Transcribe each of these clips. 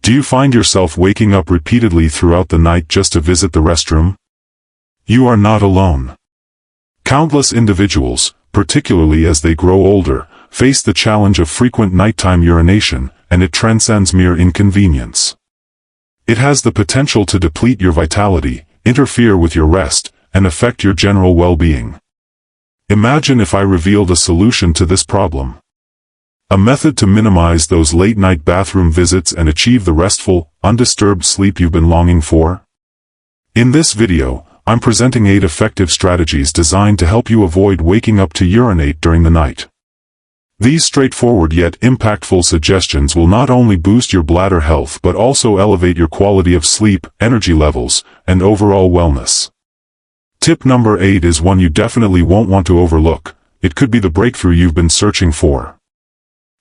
Do you find yourself waking up repeatedly throughout the night just to visit the restroom? You are not alone. Countless individuals, particularly as they grow older, face the challenge of frequent nighttime urination, and it transcends mere inconvenience. It has the potential to deplete your vitality, interfere with your rest, and affect your general well-being. Imagine if I revealed a solution to this problem. A method to minimize those late-night bathroom visits and achieve the restful, undisturbed sleep you've been longing for? In this video, I'm presenting 8 effective strategies designed to help you avoid waking up to urinate during the night. These straightforward yet impactful suggestions will not only boost your bladder health but also elevate your quality of sleep, energy levels, and overall wellness. Tip number 8 is one you definitely won't want to overlook. It could be the breakthrough you've been searching for.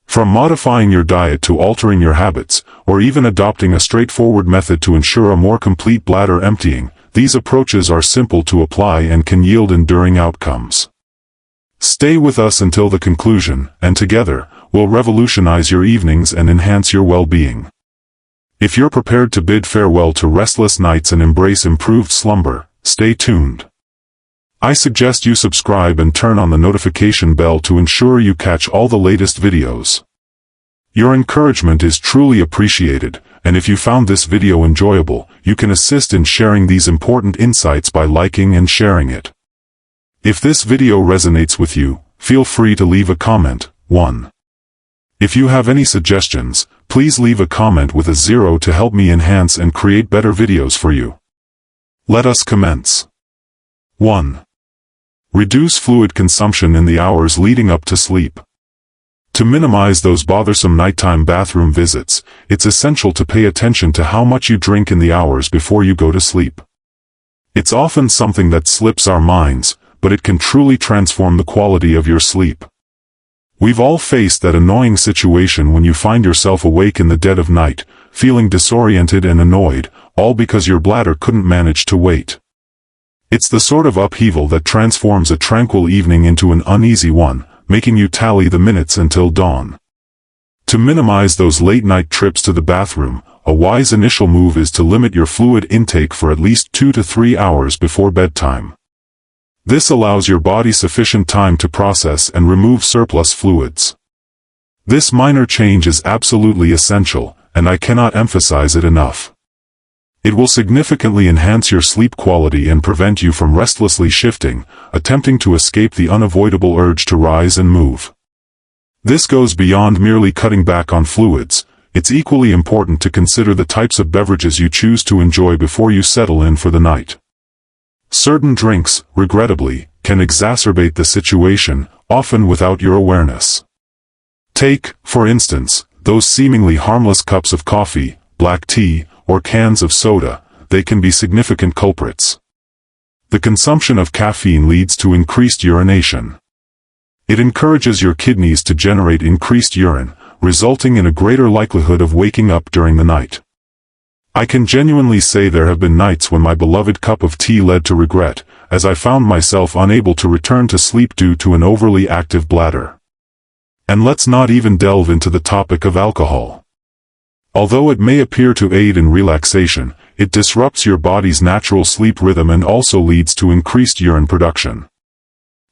From modifying your diet to altering your habits, or even adopting a straightforward method to ensure a more complete bladder emptying, these approaches are simple to apply and can yield enduring outcomes. Stay with us until the conclusion, and together, we'll revolutionize your evenings and enhance your well-being. If you're prepared to bid farewell to restless nights and embrace improved slumber, stay tuned. I suggest you subscribe and turn on the notification bell to ensure you catch all the latest videos. Your encouragement is truly appreciated, and if you found this video enjoyable, you can assist in sharing these important insights by liking and sharing it. If this video resonates with you, feel free to leave a comment. 1. If you have any suggestions, please leave a comment with a 0 to help me enhance and create better videos for you. Let us commence. 1. Reduce fluid consumption in the hours leading up to sleep. To minimize those bothersome nighttime bathroom visits, it's essential to pay attention to how much you drink in the hours before you go to sleep. It's often something that slips our minds, but it can truly transform the quality of your sleep. We've all faced that annoying situation when you find yourself awake in the dead of night, feeling disoriented and annoyed, all because your bladder couldn't manage to wait. It's the sort of upheaval that transforms a tranquil evening into an uneasy one, making you tally the minutes until dawn. To minimize those late-night trips to the bathroom, a wise initial move is to limit your fluid intake for at least 2 to 3 hours before bedtime. This allows your body sufficient time to process and remove surplus fluids. This minor change is absolutely essential, and I cannot emphasize it enough. It will significantly enhance your sleep quality and prevent you from restlessly shifting, attempting to escape the unavoidable urge to rise and move. This goes beyond merely cutting back on fluids. It's equally important to consider the types of beverages you choose to enjoy before you settle in for the night. Certain drinks, regrettably, can exacerbate the situation, often without your awareness. Take, for instance, those seemingly harmless cups of coffee, black tea, or cans of soda. They can be significant culprits. The consumption of caffeine leads to increased urination. It encourages your kidneys to generate increased urine, resulting in a greater likelihood of waking up during the night. I can genuinely say there have been nights when my beloved cup of tea led to regret, as I found myself unable to return to sleep due to an overly active bladder. And let's not even delve into the topic of alcohol. Although it may appear to aid in relaxation, it disrupts your body's natural sleep rhythm and also leads to increased urine production.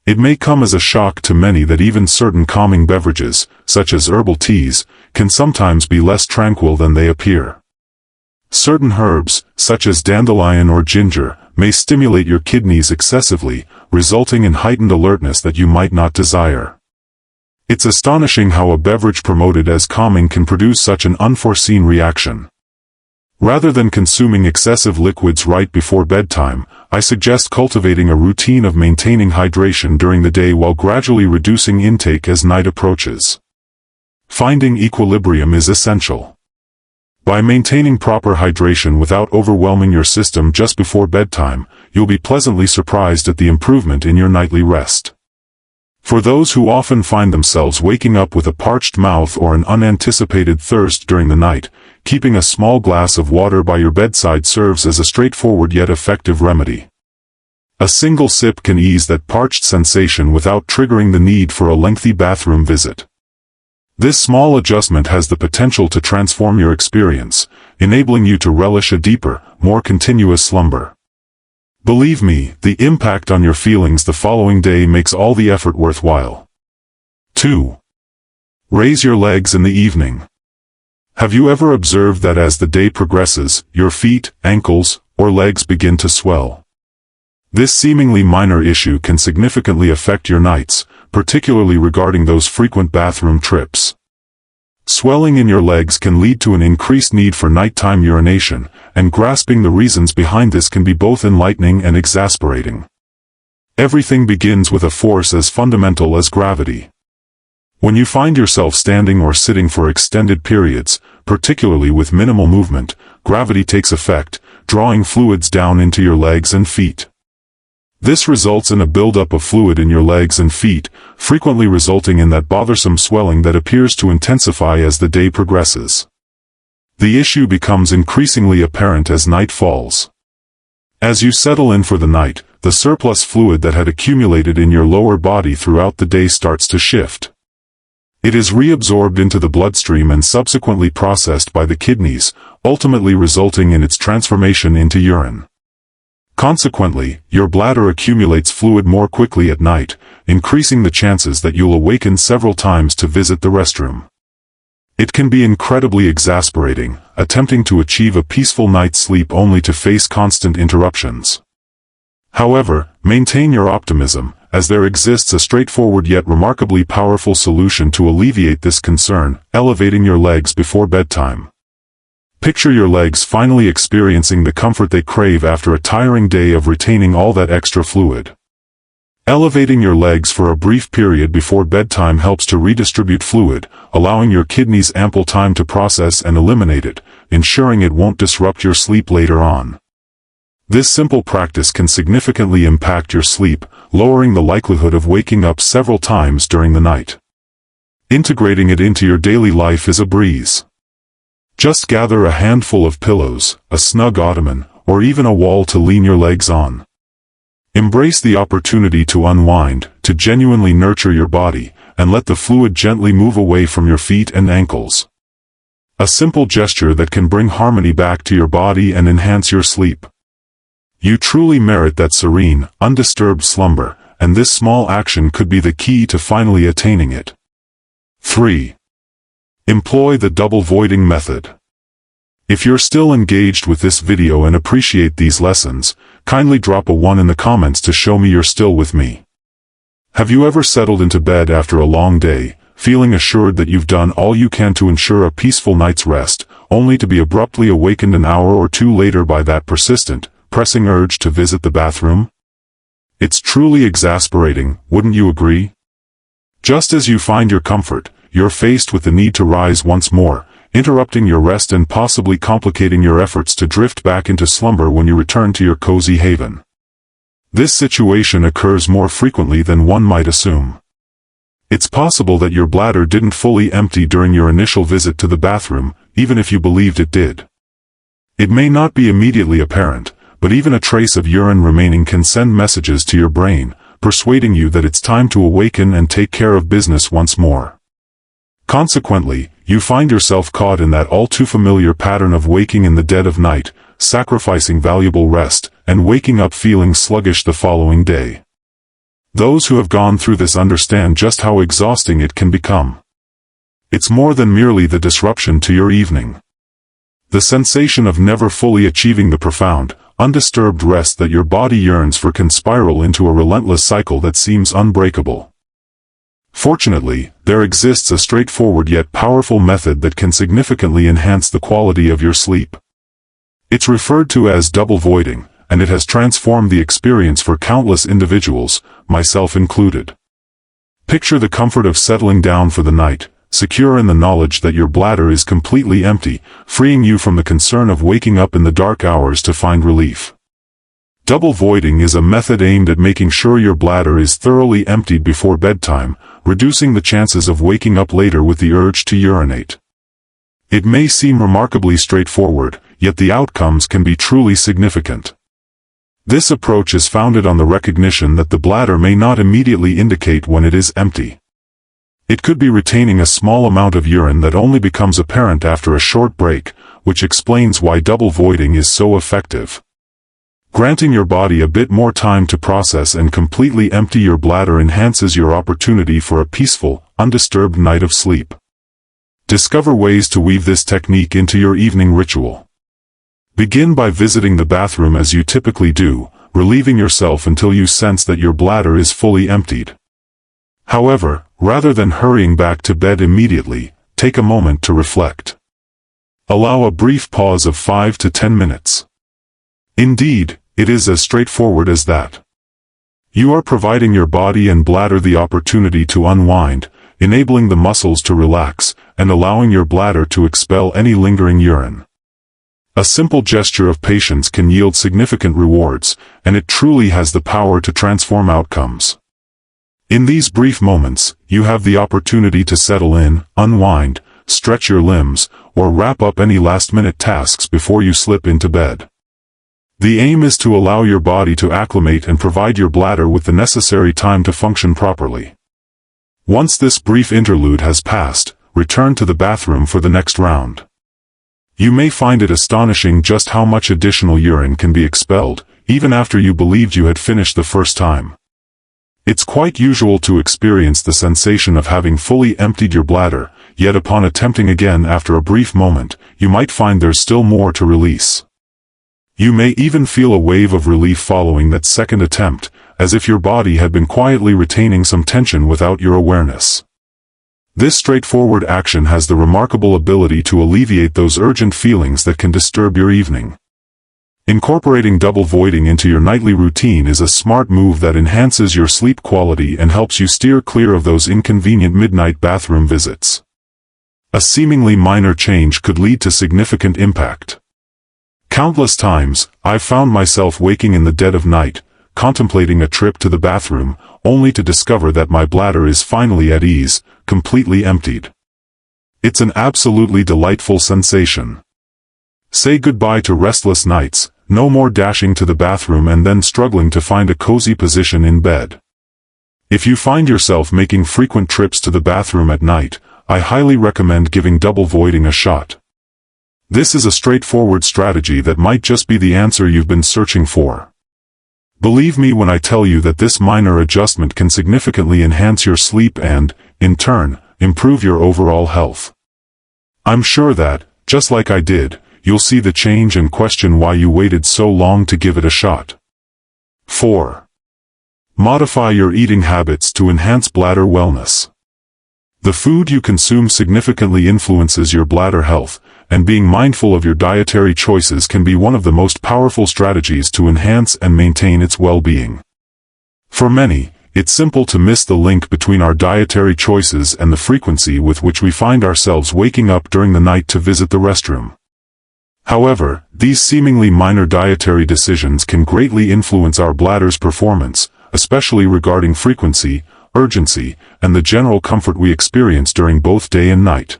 It may come as a shock to many that even certain calming beverages, such as herbal teas, can sometimes be less tranquil than they appear. Certain herbs, such as dandelion or ginger, may stimulate your kidneys excessively, resulting in heightened alertness that you might not desire. It's astonishing how a beverage promoted as calming can produce such an unforeseen reaction. Rather than consuming excessive liquids right before bedtime, I suggest cultivating a routine of maintaining hydration during the day while gradually reducing intake as night approaches. Finding equilibrium is essential. By maintaining proper hydration without overwhelming your system just before bedtime, you'll be pleasantly surprised at the improvement in your nightly rest. For those who often find themselves waking up with a parched mouth or an unanticipated thirst during the night, keeping a small glass of water by your bedside serves as a straightforward yet effective remedy. A single sip can ease that parched sensation without triggering the need for a lengthy bathroom visit. This small adjustment has the potential to transform your experience, enabling you to relish a deeper, more continuous slumber. Believe me, the impact on your feelings the following day makes all the effort worthwhile. 2. Raise your legs in the evening. Have you ever observed that as the day progresses, your feet, ankles, or legs begin to swell? This seemingly minor issue can significantly affect your nights, particularly regarding those frequent bathroom trips. Swelling in your legs can lead to an increased need for nighttime urination, and grasping the reasons behind this can be both enlightening and exasperating. Everything begins with a force as fundamental as gravity. When you find yourself standing or sitting for extended periods, particularly with minimal movement, gravity takes effect, drawing fluids down into your legs and feet. This results in a buildup of fluid in your legs and feet, frequently resulting in that bothersome swelling that appears to intensify as the day progresses. The issue becomes increasingly apparent as night falls. As you settle in for the night, the surplus fluid that had accumulated in your lower body throughout the day starts to shift. It is reabsorbed into the bloodstream and subsequently processed by the kidneys, ultimately resulting in its transformation into urine. Consequently, your bladder accumulates fluid more quickly at night, increasing the chances that you'll awaken several times to visit the restroom. It can be incredibly exasperating, attempting to achieve a peaceful night's sleep only to face constant interruptions. However, maintain your optimism, as there exists a straightforward yet remarkably powerful solution to alleviate this concern: elevating your legs before bedtime. Picture your legs finally experiencing the comfort they crave after a tiring day of retaining all that extra fluid. Elevating your legs for a brief period before bedtime helps to redistribute fluid, allowing your kidneys ample time to process and eliminate it, ensuring it won't disrupt your sleep later on. This simple practice can significantly impact your sleep, lowering the likelihood of waking up several times during the night. Integrating it into your daily life is a breeze. Just gather a handful of pillows, a snug ottoman, or even a wall to lean your legs on. Embrace the opportunity to unwind, to genuinely nurture your body, and let the fluid gently move away from your feet and ankles. A simple gesture that can bring harmony back to your body and enhance your sleep. You truly merit that serene, undisturbed slumber, and this small action could be the key to finally attaining it. 3. Employ the double voiding method. If you're still engaged with this video and appreciate these lessons, kindly drop a 1 in the comments to show me you're still with me. Have you ever settled into bed after a long day, feeling assured that you've done all you can to ensure a peaceful night's rest, only to be abruptly awakened an hour or two later by that persistent, pressing urge to visit the bathroom? It's truly exasperating, wouldn't you agree? Just as you find your comfort, you're faced with the need to rise once more, interrupting your rest and possibly complicating your efforts to drift back into slumber when you return to your cozy haven. This situation occurs more frequently than one might assume. It's possible that your bladder didn't fully empty during your initial visit to the bathroom, even if you believed it did. It may not be immediately apparent, but even a trace of urine remaining can send messages to your brain, persuading you that it's time to awaken and take care of business once more. Consequently, you find yourself caught in that all-too-familiar pattern of waking in the dead of night, sacrificing valuable rest, and waking up feeling sluggish the following day. Those who have gone through this understand just how exhausting it can become. It's more than merely the disruption to your evening. The sensation of never fully achieving the profound, undisturbed rest that your body yearns for can spiral into a relentless cycle that seems unbreakable. Fortunately, there exists a straightforward yet powerful method that can significantly enhance the quality of your sleep. It's referred to as double voiding, and it has transformed the experience for countless individuals, myself included. Picture the comfort of settling down for the night, secure in the knowledge that your bladder is completely empty, freeing you from the concern of waking up in the dark hours to find relief. Double voiding is a method aimed at making sure your bladder is thoroughly emptied before bedtime, reducing the chances of waking up later with the urge to urinate. It may seem remarkably straightforward, yet the outcomes can be truly significant. This approach is founded on the recognition that the bladder may not immediately indicate when it is empty. It could be retaining a small amount of urine that only becomes apparent after a short break, which explains why double voiding is so effective. Granting your body a bit more time to process and completely empty your bladder enhances your opportunity for a peaceful, undisturbed night of sleep. Discover ways to weave this technique into your evening ritual. Begin by visiting the bathroom as you typically do, relieving yourself until you sense that your bladder is fully emptied. However, rather than hurrying back to bed immediately, take a moment to reflect. Allow a brief pause of 5 to 10 minutes. Indeed, it is as straightforward as that. You are providing your body and bladder the opportunity to unwind, enabling the muscles to relax, and allowing your bladder to expel any lingering urine. A simple gesture of patience can yield significant rewards, and it truly has the power to transform outcomes. In these brief moments, you have the opportunity to settle in, unwind, stretch your limbs, or wrap up any last-minute tasks before you slip into bed. The aim is to allow your body to acclimate and provide your bladder with the necessary time to function properly. Once this brief interlude has passed, return to the bathroom for the next round. You may find it astonishing just how much additional urine can be expelled, even after you believed you had finished the first time. It's quite usual to experience the sensation of having fully emptied your bladder, yet upon attempting again after a brief moment, you might find there's still more to release. You may even feel a wave of relief following that second attempt, as if your body had been quietly retaining some tension without your awareness. This straightforward action has the remarkable ability to alleviate those urgent feelings that can disturb your evening. Incorporating double voiding into your nightly routine is a smart move that enhances your sleep quality and helps you steer clear of those inconvenient midnight bathroom visits. A seemingly minor change could lead to significant impact. Countless times, I've found myself waking in the dead of night, contemplating a trip to the bathroom, only to discover that my bladder is finally at ease, completely emptied. It's an absolutely delightful sensation. Say goodbye to restless nights, no more dashing to the bathroom and then struggling to find a cozy position in bed. If you find yourself making frequent trips to the bathroom at night, I highly recommend giving double voiding a shot. This is a straightforward strategy that might just be the answer you've been searching for. Believe me when I tell you that this minor adjustment can significantly enhance your sleep and, in turn, improve your overall health. I'm sure that, just like I did, you'll see the change and question why you waited so long to give it a shot. 4. Modify your eating habits to enhance bladder wellness. The food you consume significantly influences your bladder health, and being mindful of your dietary choices can be one of the most powerful strategies to enhance and maintain its well-being. For many, it's simple to miss the link between our dietary choices and the frequency with which we find ourselves waking up during the night to visit the restroom. However, these seemingly minor dietary decisions can greatly influence our bladder's performance, especially regarding frequency, urgency, and the general comfort we experience during both day and night.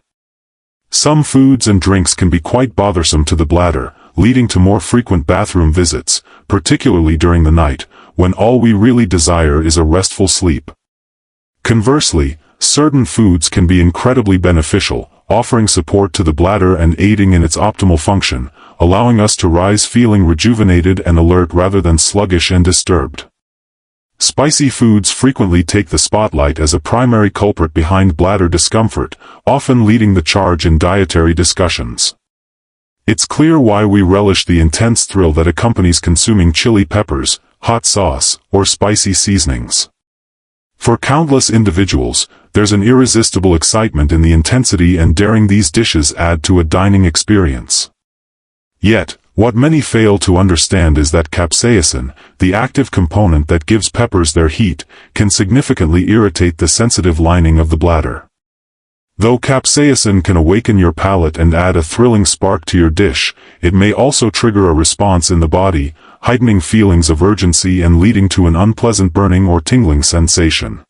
Some foods and drinks can be quite bothersome to the bladder, leading to more frequent bathroom visits, particularly during the night, when all we really desire is a restful sleep. Conversely, certain foods can be incredibly beneficial, offering support to the bladder and aiding in its optimal function, allowing us to rise feeling rejuvenated and alert rather than sluggish and disturbed. Spicy foods frequently take the spotlight as a primary culprit behind bladder discomfort, often leading the charge in dietary discussions. It's clear why we relish the intense thrill that accompanies consuming chili peppers, hot sauce, or spicy seasonings. For countless individuals, there's an irresistible excitement in the intensity and daring these dishes add to a dining experience. Yet, what many fail to understand is that capsaicin, the active component that gives peppers their heat, can significantly irritate the sensitive lining of the bladder. Though capsaicin can awaken your palate and add a thrilling spark to your dish, it may also trigger a response in the body, heightening feelings of urgency and leading to an unpleasant burning or tingling sensation.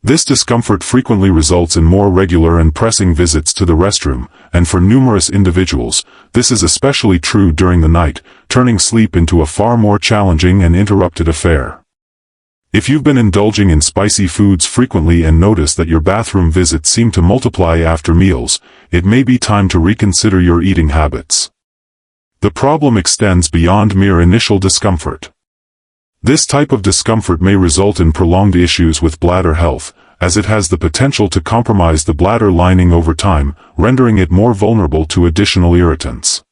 This discomfort frequently results in more regular and pressing visits to the restroom, and for numerous individuals, this is especially true during the night, turning sleep into a far more challenging and interrupted affair. If you've been indulging in spicy foods frequently and notice that your bathroom visits seem to multiply after meals, it may be time to reconsider your eating habits. The problem extends beyond mere initial discomfort. This type of discomfort may result in prolonged issues with bladder health, as it has the potential to compromise the bladder lining over time, rendering it more vulnerable to additional irritants.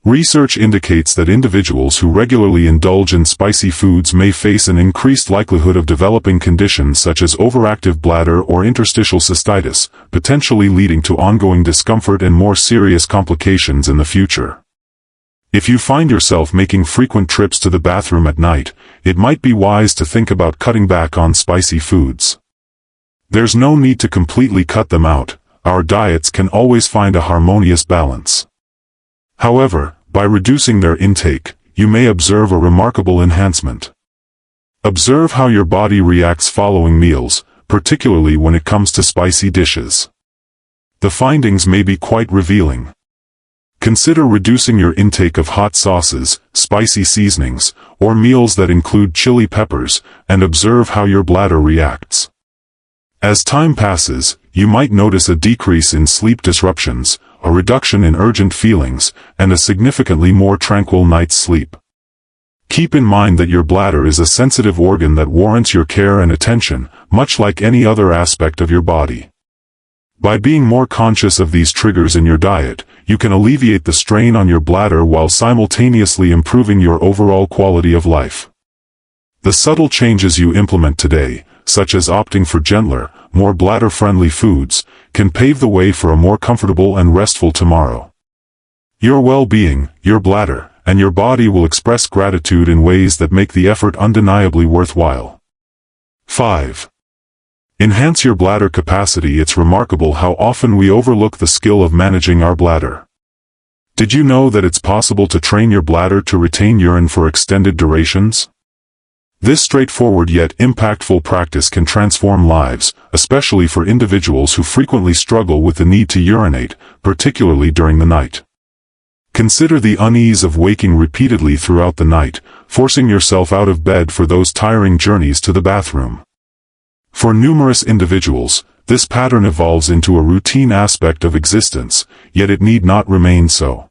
Research indicates that individuals who regularly indulge in spicy foods may face an increased likelihood of developing conditions such as overactive bladder or interstitial cystitis, potentially leading to ongoing discomfort and more serious complications in the future. If you find yourself making frequent trips to the bathroom at night, it might be wise to think about cutting back on spicy foods. There's no need to completely cut them out. Our diets can always find a harmonious balance. However, by reducing their intake, you may observe a remarkable enhancement. Observe how your body reacts following meals, particularly when it comes to spicy dishes. The findings may be quite revealing. Consider reducing your intake of hot sauces, spicy seasonings, or meals that include chili peppers, and observe how your bladder reacts. As time passes, you might notice a decrease in sleep disruptions, a reduction in urgent feelings, and a significantly more tranquil night's sleep. Keep in mind that your bladder is a sensitive organ that warrants your care and attention, much like any other aspect of your body. By being more conscious of these triggers in your diet, you can alleviate the strain on your bladder while simultaneously improving your overall quality of life. The subtle changes you implement today, such as opting for gentler, more bladder-friendly foods, can pave the way for a more comfortable and restful tomorrow. Your well-being, your bladder, and your body will express gratitude in ways that make the effort undeniably worthwhile. 5. Enhance your bladder capacity. It's remarkable how often we overlook the skill of managing our bladder. Did you know that it's possible to train your bladder to retain urine for extended durations? This straightforward yet impactful practice can transform lives, especially for individuals who frequently struggle with the need to urinate, particularly during the night. Consider the unease of waking repeatedly throughout the night, forcing yourself out of bed for those tiring journeys to the bathroom. For numerous individuals, this pattern evolves into a routine aspect of existence, yet it need not remain so.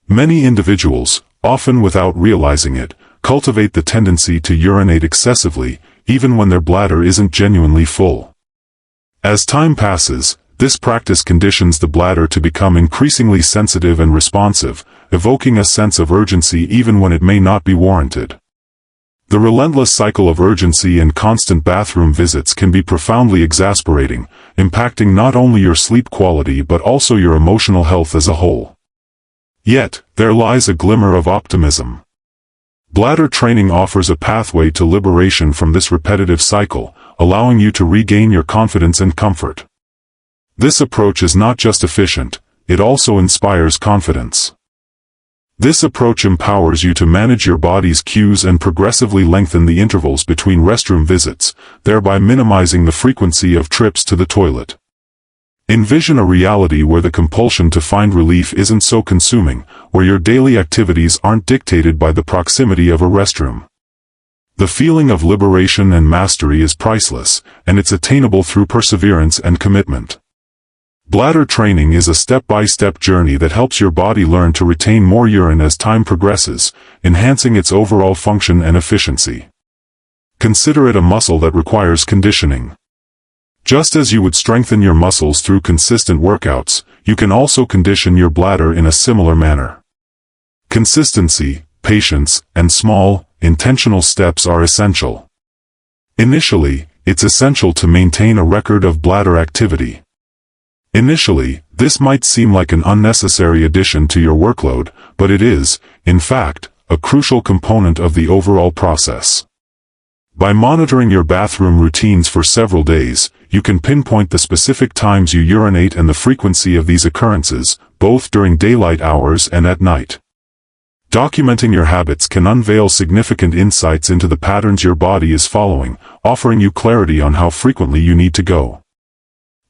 Many individuals, often without realizing it, cultivate the tendency to urinate excessively, even when their bladder isn't genuinely full. As time passes, this practice conditions the bladder to become increasingly sensitive and responsive, evoking a sense of urgency even when it may not be warranted. The relentless cycle of urgency and constant bathroom visits can be profoundly exasperating, impacting not only your sleep quality but also your emotional health as a whole. Yet, there lies a glimmer of optimism. Bladder training offers a pathway to liberation from this repetitive cycle, allowing you to regain your confidence and comfort. This approach is not just efficient, it also inspires confidence. This approach empowers you to manage your body's cues and progressively lengthen the intervals between restroom visits, thereby minimizing the frequency of trips to the toilet. Envision a reality where the compulsion to find relief isn't so consuming, where your daily activities aren't dictated by the proximity of a restroom. The feeling of liberation and mastery is priceless, and it's attainable through perseverance and commitment. Bladder training is a step-by-step journey that helps your body learn to retain more urine as time progresses, enhancing its overall function and efficiency. Consider it a muscle that requires conditioning. Just as you would strengthen your muscles through consistent workouts, you can also condition your bladder in a similar manner. Consistency, patience, and small, intentional steps are essential. Initially, it's essential to maintain a record of bladder activity. Initially, this might seem like an unnecessary addition to your workload, but it is, in fact, a crucial component of the overall process. By monitoring your bathroom routines for several days, you can pinpoint the specific times you urinate and the frequency of these occurrences, both during daylight hours and at night. Documenting your habits can unveil significant insights into the patterns your body is following, offering you clarity on how frequently you need to go.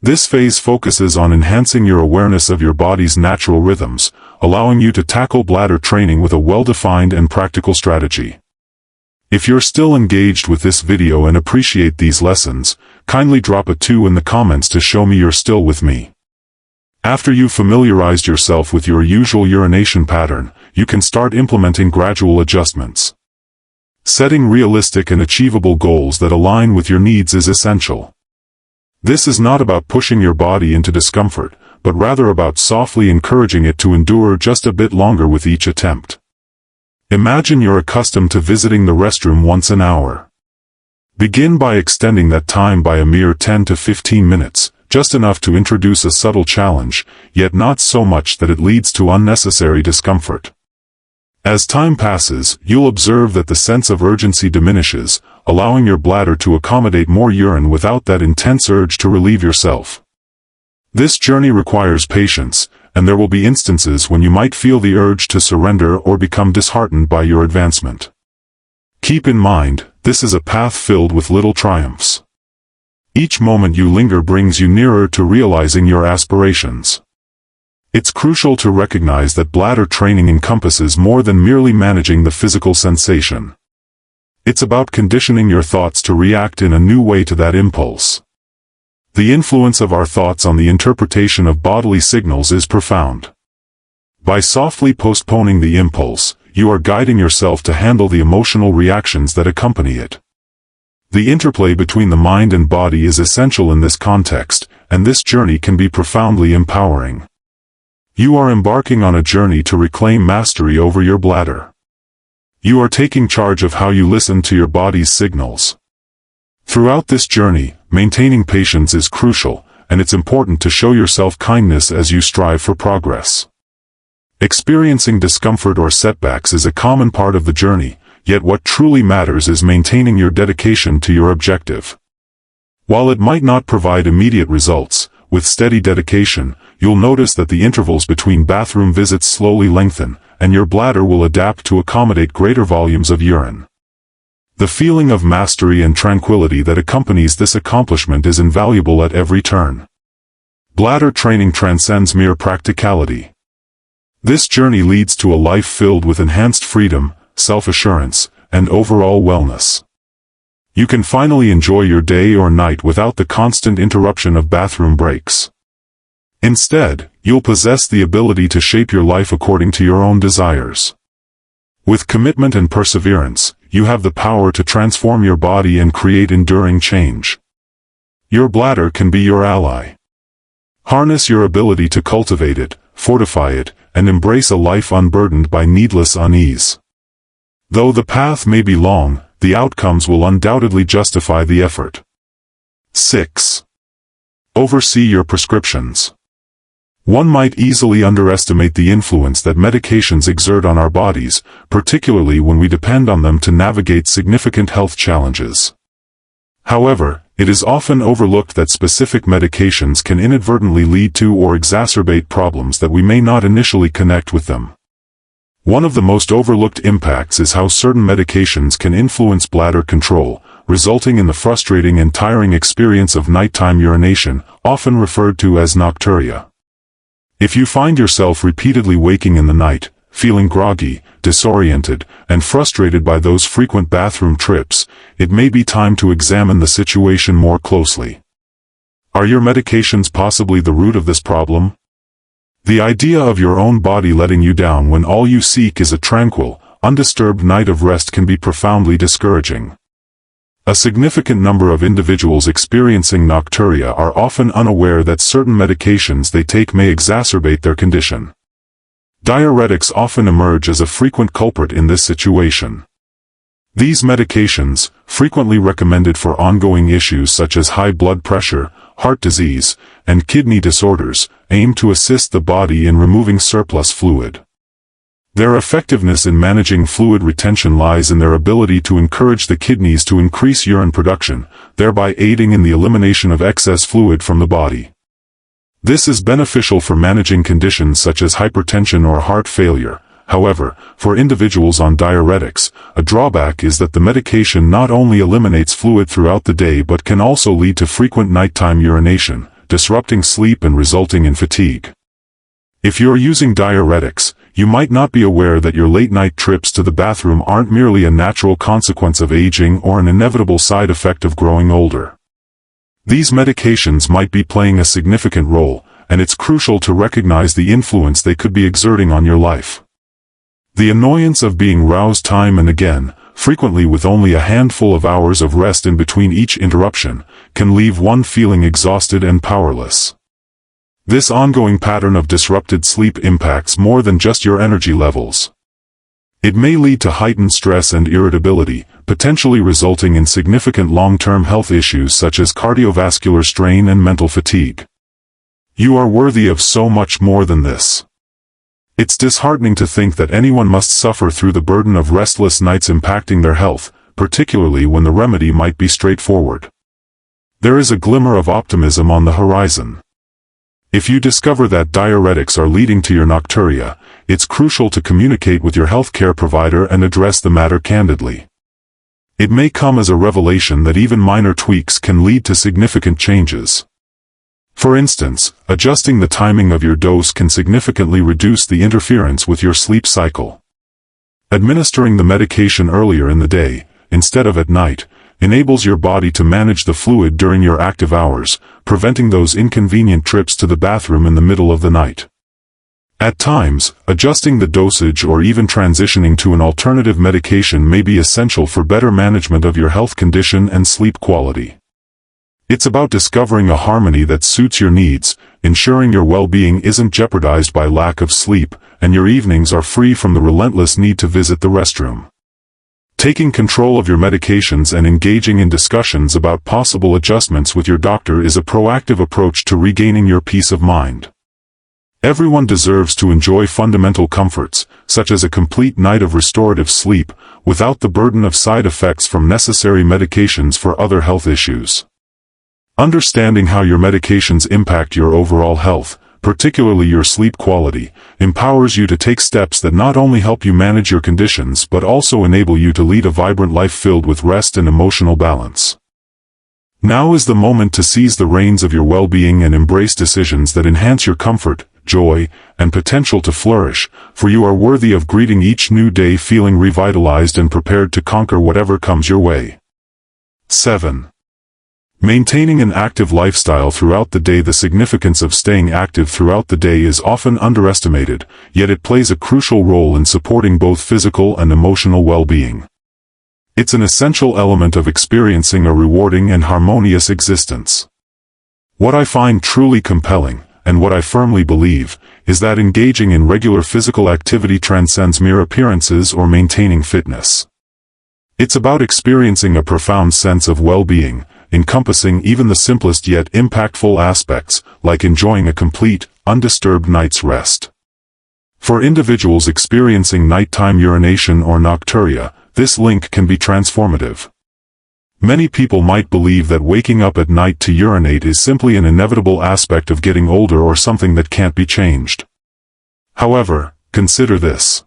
This phase focuses on enhancing your awareness of your body's natural rhythms, allowing you to tackle bladder training with a well-defined and practical strategy. If you're still engaged with this video and appreciate these lessons, kindly drop a 2 in the comments to show me you're still with me. After you've familiarized yourself with your usual urination pattern, you can start implementing gradual adjustments. Setting realistic and achievable goals that align with your needs is essential. This is not about pushing your body into discomfort, but rather about softly encouraging it to endure just a bit longer with each attempt. Imagine you're accustomed to visiting the restroom once an hour. Begin by extending that time by a mere 10 to 15 minutes, just enough to introduce a subtle challenge, yet not so much that it leads to unnecessary discomfort. As time passes, you'll observe that the sense of urgency diminishes, allowing your bladder to accommodate more urine without that intense urge to relieve yourself. This journey requires patience, and there will be instances when you might feel the urge to surrender or become disheartened by your advancement. Keep in mind, this is a path filled with little triumphs. Each moment you linger brings you nearer to realizing your aspirations. It's crucial to recognize that bladder training encompasses more than merely managing the physical sensation. It's about conditioning your thoughts to react in a new way to that impulse. The influence of our thoughts on the interpretation of bodily signals is profound. By softly postponing the impulse, you are guiding yourself to handle the emotional reactions that accompany it. The interplay between the mind and body is essential in this context, and this journey can be profoundly empowering. You are embarking on a journey to reclaim mastery over your bladder. You are taking charge of how you listen to your body's signals. Throughout this journey, maintaining patience is crucial, and it's important to show yourself kindness as you strive for progress. Experiencing discomfort or setbacks is a common part of the journey, yet what truly matters is maintaining your dedication to your objective. While it might not provide immediate results, with steady dedication, you'll notice that the intervals between bathroom visits slowly lengthen, and your bladder will adapt to accommodate greater volumes of urine. The feeling of mastery and tranquility that accompanies this accomplishment is invaluable at every turn. Bladder training transcends mere practicality. This journey leads to a life filled with enhanced freedom, self-assurance, and overall wellness. You can finally enjoy your day or night without the constant interruption of bathroom breaks. Instead, you'll possess the ability to shape your life according to your own desires. With commitment and perseverance, you have the power to transform your body and create enduring change. Your bladder can be your ally. Harness your ability to cultivate it, fortify it, and embrace a life unburdened by needless unease. Though the path may be long, the outcomes will undoubtedly justify the effort. 6. Oversee your prescriptions. One might easily underestimate the influence that medications exert on our bodies, particularly when we depend on them to navigate significant health challenges. However, it is often overlooked that specific medications can inadvertently lead to or exacerbate problems that we may not initially connect with them. One of the most overlooked impacts is how certain medications can influence bladder control, resulting in the frustrating and tiring experience of nighttime urination, often referred to as nocturia. If you find yourself repeatedly waking in the night, feeling groggy, disoriented, and frustrated by those frequent bathroom trips, it may be time to examine the situation more closely. Are your medications possibly the root of this problem? The idea of your own body letting you down when all you seek is a tranquil, undisturbed night of rest can be profoundly discouraging. A significant number of individuals experiencing nocturia are often unaware that certain medications they take may exacerbate their condition. Diuretics often emerge as a frequent culprit in this situation. These medications, frequently recommended for ongoing issues such as high blood pressure, heart disease, and kidney disorders, aim to assist the body in removing surplus fluid. Their effectiveness in managing fluid retention lies in their ability to encourage the kidneys to increase urine production, thereby aiding in the elimination of excess fluid from the body. This is beneficial for managing conditions such as hypertension or heart failure. However, for individuals on diuretics, a drawback is that the medication not only eliminates fluid throughout the day but can also lead to frequent nighttime urination, disrupting sleep and resulting in fatigue. If you're using diuretics, you might not be aware that your late-night trips to the bathroom aren't merely a natural consequence of aging or an inevitable side effect of growing older. These medications might be playing a significant role, and it's crucial to recognize the influence they could be exerting on your life. The annoyance of being roused time and again, frequently with only a handful of hours of rest in between each interruption, can leave one feeling exhausted and powerless. This ongoing pattern of disrupted sleep impacts more than just your energy levels. It may lead to heightened stress and irritability, potentially resulting in significant long-term health issues such as cardiovascular strain and mental fatigue. You are worthy of so much more than this. It's disheartening to think that anyone must suffer through the burden of restless nights impacting their health, particularly when the remedy might be straightforward. There is a glimmer of optimism on the horizon. If you discover that diuretics are leading to your nocturia, it's crucial to communicate with your healthcare provider and address the matter candidly. It may come as a revelation that even minor tweaks can lead to significant changes. For instance, adjusting the timing of your dose can significantly reduce the interference with your sleep cycle. Administering the medication earlier in the day, instead of at night, enables your body to manage the fluid during your active hours, preventing those inconvenient trips to the bathroom in the middle of the night. At times, adjusting the dosage or even transitioning to an alternative medication may be essential for better management of your health condition and sleep quality. It's about discovering a harmony that suits your needs, ensuring your well-being isn't jeopardized by lack of sleep, and your evenings are free from the relentless need to visit the restroom. Taking control of your medications and engaging in discussions about possible adjustments with your doctor is a proactive approach to regaining your peace of mind. Everyone deserves to enjoy fundamental comforts, such as a complete night of restorative sleep, without the burden of side effects from necessary medications for other health issues. Understanding how your medications impact your overall health, particularly your sleep quality, empowers you to take steps that not only help you manage your conditions but also enable you to lead a vibrant life filled with rest and emotional balance. Now is the moment to seize the reins of your well-being and embrace decisions that enhance your comfort, joy, and potential to flourish, for you are worthy of greeting each new day feeling revitalized and prepared to conquer whatever comes your way. 7. Maintaining an active lifestyle throughout the day. The significance of staying active throughout the day is often underestimated, yet it plays a crucial role in supporting both physical and emotional well-being. It's an essential element of experiencing a rewarding and harmonious existence. What I find truly compelling, and what I firmly believe, is that engaging in regular physical activity transcends mere appearances or maintaining fitness. It's about experiencing a profound sense of well-being, encompassing even the simplest yet impactful aspects, like enjoying a complete, undisturbed night's rest. For individuals experiencing nighttime urination or nocturia, this link can be transformative. Many people might believe that waking up at night to urinate is simply an inevitable aspect of getting older or something that can't be changed. However, consider this.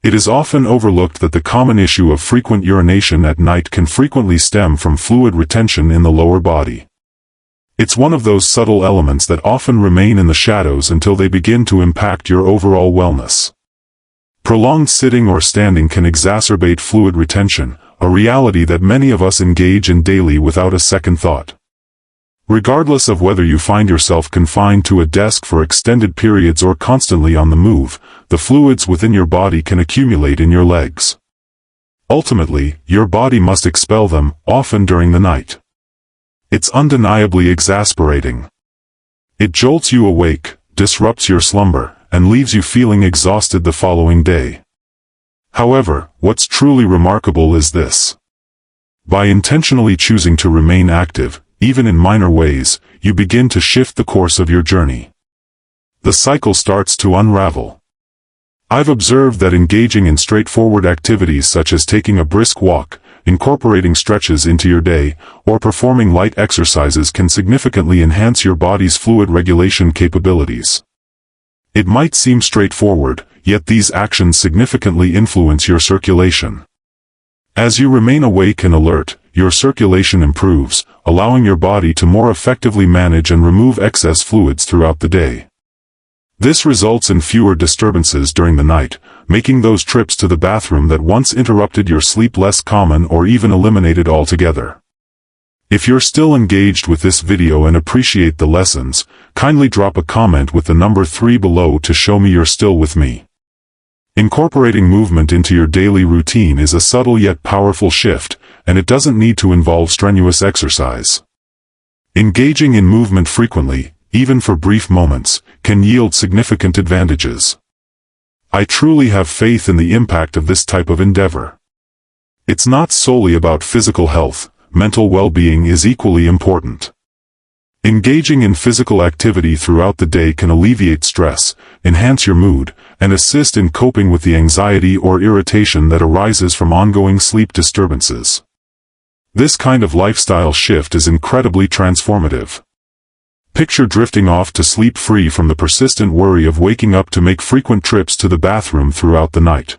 It is often overlooked that the common issue of frequent urination at night can frequently stem from fluid retention in the lower body. It's one of those subtle elements that often remain in the shadows until they begin to impact your overall wellness. Prolonged sitting or standing can exacerbate fluid retention, a reality that many of us engage in daily without a second thought. Regardless of whether you find yourself confined to a desk for extended periods or constantly on the move, the fluids within your body can accumulate in your legs. Ultimately, your body must expel them, often during the night. It's undeniably exasperating. It jolts you awake, disrupts your slumber, and leaves you feeling exhausted the following day. However, what's truly remarkable is this. By intentionally choosing to remain active, even in minor ways, you begin to shift the course of your journey. The cycle starts to unravel. I've observed that engaging in straightforward activities such as taking a brisk walk, incorporating stretches into your day, or performing light exercises can significantly enhance your body's fluid regulation capabilities. It might seem straightforward, yet these actions significantly influence your circulation. As you remain awake and alert, your circulation improves, allowing your body to more effectively manage and remove excess fluids throughout the day. This results in fewer disturbances during the night, making those trips to the bathroom that once interrupted your sleep less common or even eliminated altogether. If you're still engaged with this video and appreciate the lessons, kindly drop a comment with the number 3 below to show me you're still with me. Incorporating movement into your daily routine is a subtle yet powerful shift, and it doesn't need to involve strenuous exercise. Engaging in movement frequently, even for brief moments, can yield significant advantages. I truly have faith in the impact of this type of endeavor. It's not solely about physical health. Mental well-being is equally important. Engaging in physical activity throughout the day can alleviate stress, enhance your mood, and assist in coping with the anxiety or irritation that arises from ongoing sleep disturbances. This kind of lifestyle shift is incredibly transformative. Picture drifting off to sleep free from the persistent worry of waking up to make frequent trips to the bathroom throughout the night.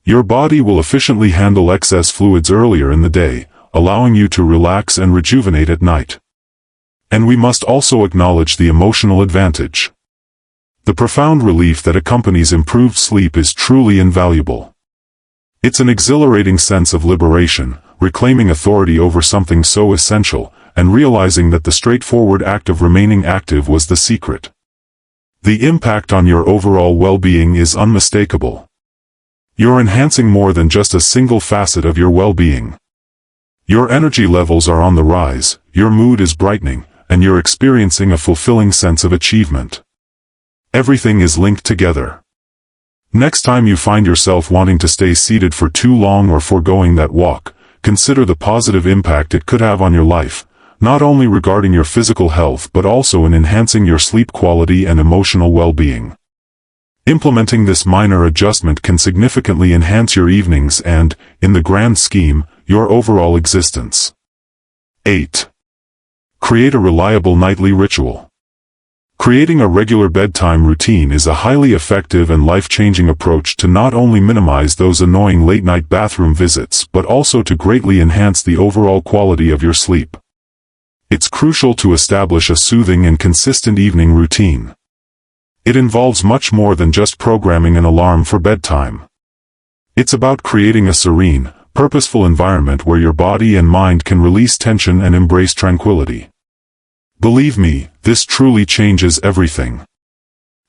Your body will efficiently handle excess fluids earlier in the day, allowing you to relax and rejuvenate at night. And we must also acknowledge the emotional advantage. The profound relief that accompanies improved sleep is truly invaluable. It's an exhilarating sense of liberation, reclaiming authority over something so essential, and realizing that the straightforward act of remaining active was the secret. The impact on your overall well-being is unmistakable. You're enhancing more than just a single facet of your well-being. Your energy levels are on the rise, your mood is brightening, and you're experiencing a fulfilling sense of achievement. Everything is linked together. Next time you find yourself wanting to stay seated for too long or foregoing that walk, consider the positive impact it could have on your life, not only regarding your physical health but also in enhancing your sleep quality and emotional well-being. Implementing this minor adjustment can significantly enhance your evenings and, in the grand scheme, your overall existence. 8. Create a reliable nightly ritual. Creating a regular bedtime routine is a highly effective and life-changing approach to not only minimize those annoying late-night bathroom visits but also to greatly enhance the overall quality of your sleep. It's crucial to establish a soothing and consistent evening routine. It involves much more than just programming an alarm for bedtime. It's about creating a serene, purposeful environment where your body and mind can release tension and embrace tranquility. Believe me, this truly changes everything.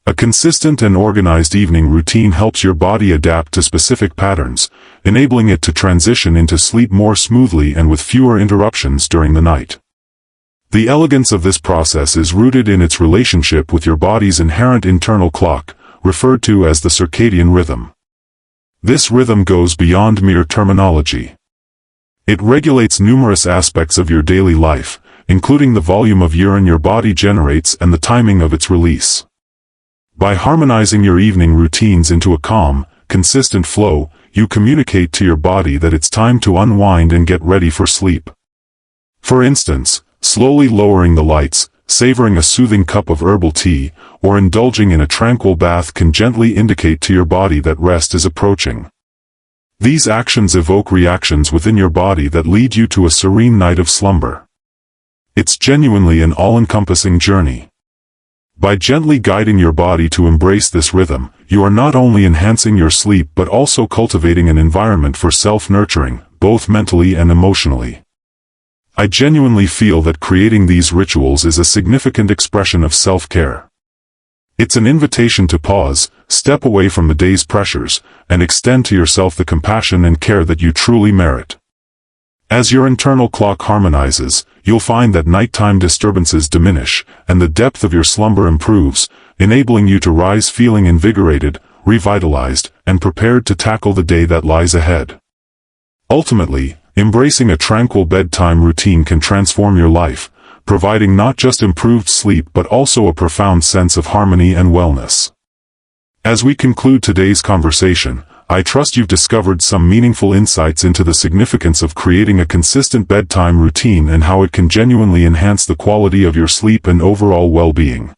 A consistent and organized evening routine helps your body adapt to specific patterns, enabling it to transition into sleep more smoothly and with fewer interruptions during the night. The elegance of this process is rooted in its relationship with your body's inherent internal clock, referred to as the circadian rhythm. This rhythm goes beyond mere terminology. It regulates numerous aspects of your daily life, including the volume of urine your body generates and the timing of its release. By harmonizing your evening routines into a calm, consistent flow, you communicate to your body that it's time to unwind and get ready for sleep. For instance, slowly lowering the lights, savoring a soothing cup of herbal tea, or indulging in a tranquil bath can gently indicate to your body that rest is approaching. These actions evoke reactions within your body that lead you to a serene night of slumber. It's genuinely an all-encompassing journey. By gently guiding your body to embrace this rhythm, you are not only enhancing your sleep but also cultivating an environment for self-nurturing, both mentally and emotionally. I genuinely feel that creating these rituals is a significant expression of self-care. It's an invitation to pause, step away from the day's pressures, and extend to yourself the compassion and care that you truly merit. As your internal clock harmonizes, you'll find that nighttime disturbances diminish, and the depth of your slumber improves, enabling you to rise feeling invigorated, revitalized, and prepared to tackle the day that lies ahead. Ultimately, embracing a tranquil bedtime routine can transform your life, providing not just improved sleep but also a profound sense of harmony and wellness. As we conclude today's conversation, I trust you've discovered some meaningful insights into the significance of creating a consistent bedtime routine and how it can genuinely enhance the quality of your sleep and overall well-being.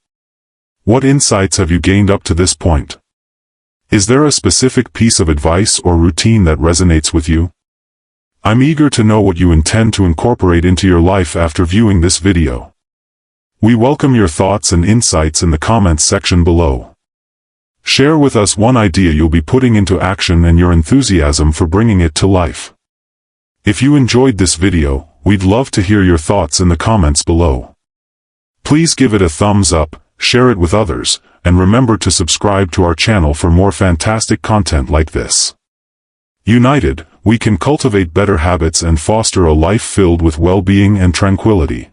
What insights have you gained up to this point? Is there a specific piece of advice or routine that resonates with you? I'm eager to know what you intend to incorporate into your life after viewing this video. We welcome your thoughts and insights in the comments section below. Share with us one idea you'll be putting into action and your enthusiasm for bringing it to life. If you enjoyed this video, we'd love to hear your thoughts in the comments below. Please give it a thumbs up, share it with others, and remember to subscribe to our channel for more fantastic content like this. United, we can cultivate better habits and foster a life filled with well-being and tranquility.